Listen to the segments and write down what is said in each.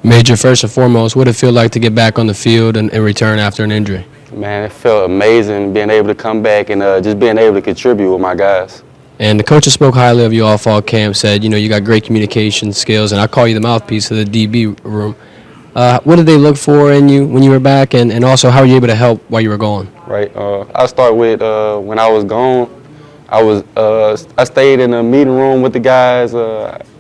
Major, first and foremost, what did it feel like to get back on the field and return after an injury? Man, it felt amazing being able to come back and just being able to contribute with my guys. And the coaches spoke highly of you all fall camp, said, you got great communication skills, and I call you the mouthpiece of the DB room. What did they look for in you when you were back, and also how were you able to help while you were gone? Right. I'll start with when I was gone. I stayed in the meeting room with the guys.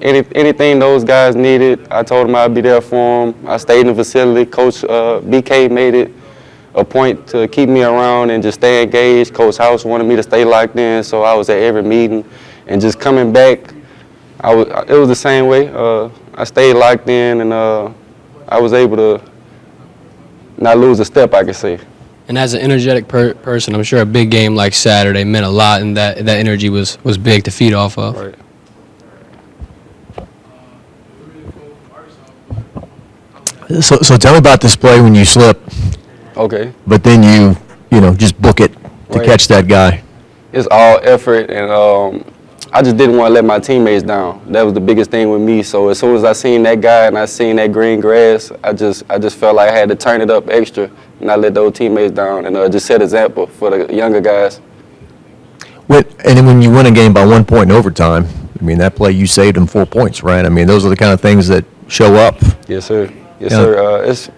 Anything those guys needed, I told them I'd be there for them. I stayed in the facility. Coach BK made it a point to keep me around and just stay engaged. Coach House wanted me to stay locked in, so I was at every meeting. And just coming back, it was the same way. I stayed locked in, and I was able to not lose a step, I could say. And as an energetic person, I'm sure a big game like Saturday meant a lot, and that energy was big to feed off of. Right. So tell me about this play when you slip. Okay. But then you just book it to catch that guy. It's all effort, and I just didn't want to let my teammates down. That was the biggest thing with me. So as soon as I seen that guy and I seen that green grass, I just felt like I had to turn it up extra and not let those teammates down, and just set an example for the younger guys. And then when you win a game by 1 point in overtime, I mean, that play you saved them 4 points, right? I mean, those are the kind of things that show up. Yes, sir. Yes, sir. It's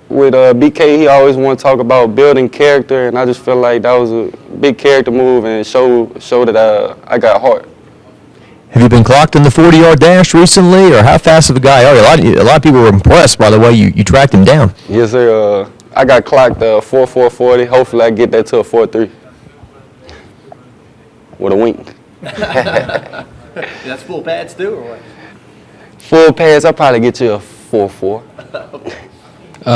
with BK, he always want to talk about building character, and I just feel like that was a big character move and show that I got heart. Have you been clocked in the 40-yard dash recently, or how fast of a guy are you? A lot of people were impressed by the way you tracked him down. Yes, sir. I got clocked 4.40. Hopefully, I get that to a 4.3 with a wink. That's full pads too, or what? Full pads, I'll probably get you a 4.4.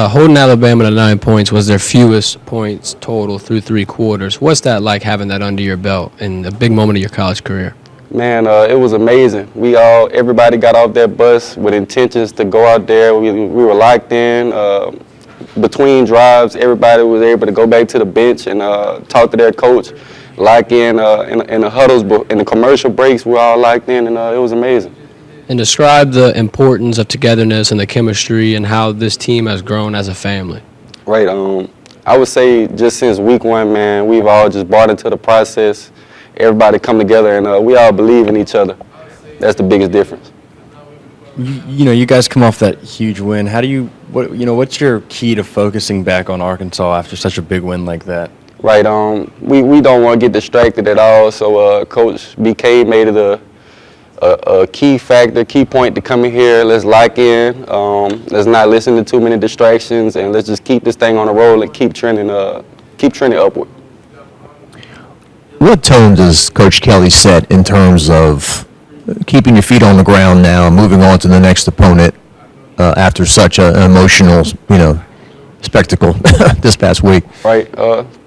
Holding Alabama to 9 points was their fewest points total through 3 quarters. What's that like, having that under your belt in a big moment of your college career? Man, it was amazing. Everybody got off that bus with intentions to go out there. We were locked in. Between drives, everybody was able to go back to the bench and talk to their coach, lock in the huddles, in the commercial breaks, we were all locked in, and it was amazing. And describe the importance of togetherness and the chemistry and how this team has grown as a family. Right. I would say just since week 1, man, we've all just bought into the process. Everybody come together, and we all believe in each other. That's the biggest difference. You guys come off that huge win. What's your key to focusing back on Arkansas after such a big win like that? Right. We don't want to get distracted at all. So Coach BK made it a key factor, key point to come in here. Let's lock in. Let's not listen to too many distractions, and let's just keep this thing on the roll and keep trending upward. What tone does Coach Kelly set in terms of keeping your feet on the ground now and moving on to the next opponent after such an emotional, spectacle this past week? Right.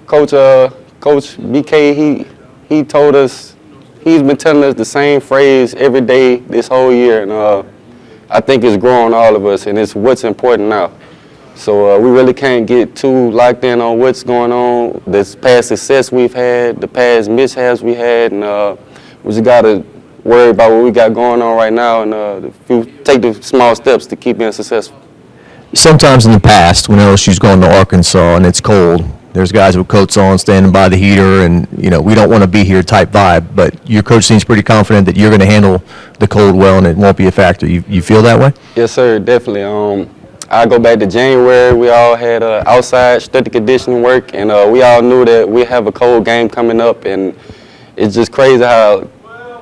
Coach BK, he told us, he's been telling us the same phrase every day this whole year, and I think it's growing all of us, and it's what's important now. So we really can't get too locked in on what's going on, this past success we've had, the past mishaps we had, and we just got to worry about what we got going on right now, and take the small steps to keep being successful. Sometimes in the past, when LSU's gone to Arkansas and it's cold, there's guys with coats on standing by the heater, and we don't want to be here type vibe, but your coach seems pretty confident that you're going to handle the cold well and it won't be a factor. You feel that way? Yes, sir, definitely. I go back to January. We all had outside strength and conditioning work, and we all knew that we have a cold game coming up, and it's just crazy how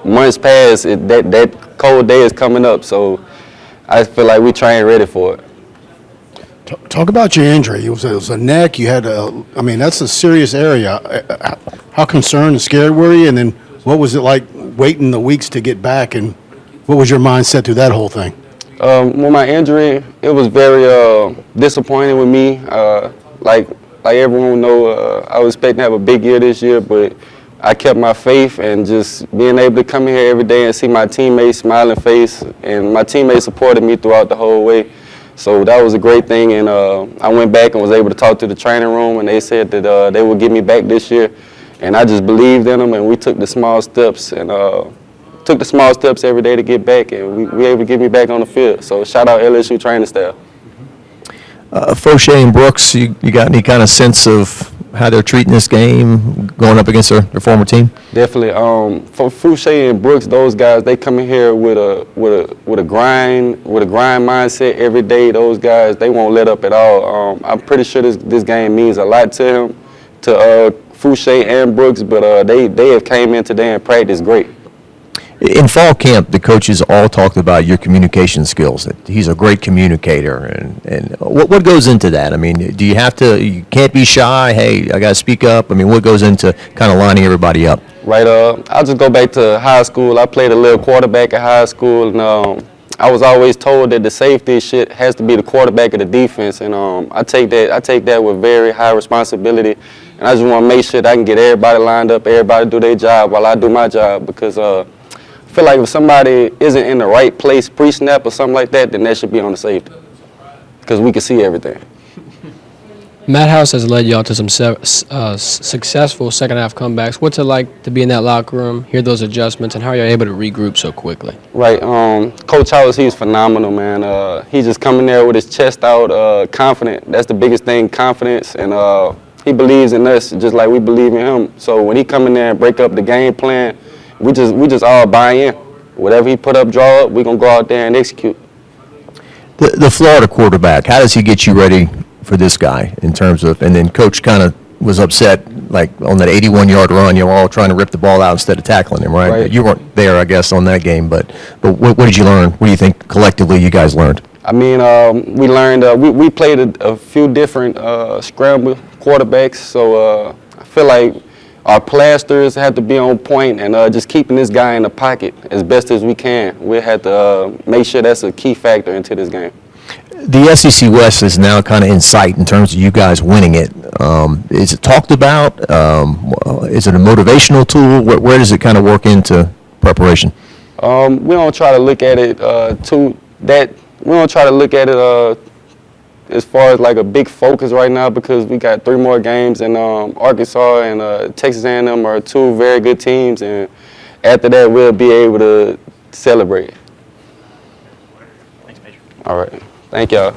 months pass, that cold day is coming up, so I feel like we trained ready for it. Talk about your injury. It was a neck. You had that's a serious area. How concerned and scared were you? And then what was it like waiting the weeks to get back? And what was your mindset through that whole thing? With my injury, it was very disappointing with me. Like everyone know, I was expecting to have a big year this year, but I kept my faith, and just being able to come in here every day and see my teammates' smiling face, and my teammates supported me throughout the whole way. So that was a great thing, and I went back and was able to talk to the training room, and they said that they would get me back this year, and I just believed in them, and we took the small steps and took took the small steps every day to get back, and we able to get me back on the field. So shout out LSU training staff. Fauché and Brooks, you got any kind of sense of how they're treating this game going up against their former team? Definitely. For Fauché and Brooks, those guys, they come in here with a grind mindset every day. Those guys, they won't let up at all. I'm pretty sure this game means a lot to him, to Fauché and Brooks, but they have came in today and practiced great. In fall camp, the coaches all talked about your communication skills. That he's a great communicator, and what goes into that? I mean, do you have to? You can't be shy. Hey, I got to speak up. I mean, what goes into kind of lining everybody up? Right. I'll just go back to high school. I played a little quarterback at high school, and I was always told that the safety shit has to be the quarterback of the defense, and I take that with very high responsibility, and I just want to make sure that I can get everybody lined up, everybody do their job while I do my job, because I feel like if somebody isn't in the right place pre-snap or something like that, then that should be on the safety, because we can see everything. Matt House has led y'all to some successful second-half comebacks. What's it like to be in that locker room, hear those adjustments, and how are you able to regroup so quickly? Right. Coach House, he's phenomenal, man. He's just coming there with his chest out, confident. That's the biggest thing, confidence, and he believes in us just like we believe in him. So when he come in there and break up the game plan, we just all buy in. Whatever he put up, draw up, we're going to go out there and execute. The Florida quarterback, how does he get you ready for this guy in terms of, and then coach kind of was upset, like on that 81-yard run, you were all trying to rip the ball out instead of tackling him, right? Right. You weren't there, I guess, on that game, but what did you learn? What do you think collectively you guys learned? I mean, we learned, we played a few different scramble quarterbacks, so I feel like our plasters have to be on point, and just keeping this guy in the pocket as best as we can. We have to make sure that's a key factor into this game. The SEC West is now kind of in sight in terms of you guys winning it. Is it talked about? Is it a motivational tool? Where does it kind of work into preparation? We don't try to look at it we don't try to look at it as far as like a big focus right now, because we got 3 more games, and Arkansas and Texas A&M are 2 very good teams, and after that we'll be able to celebrate. Thanks, Major. All right. Thank y'all.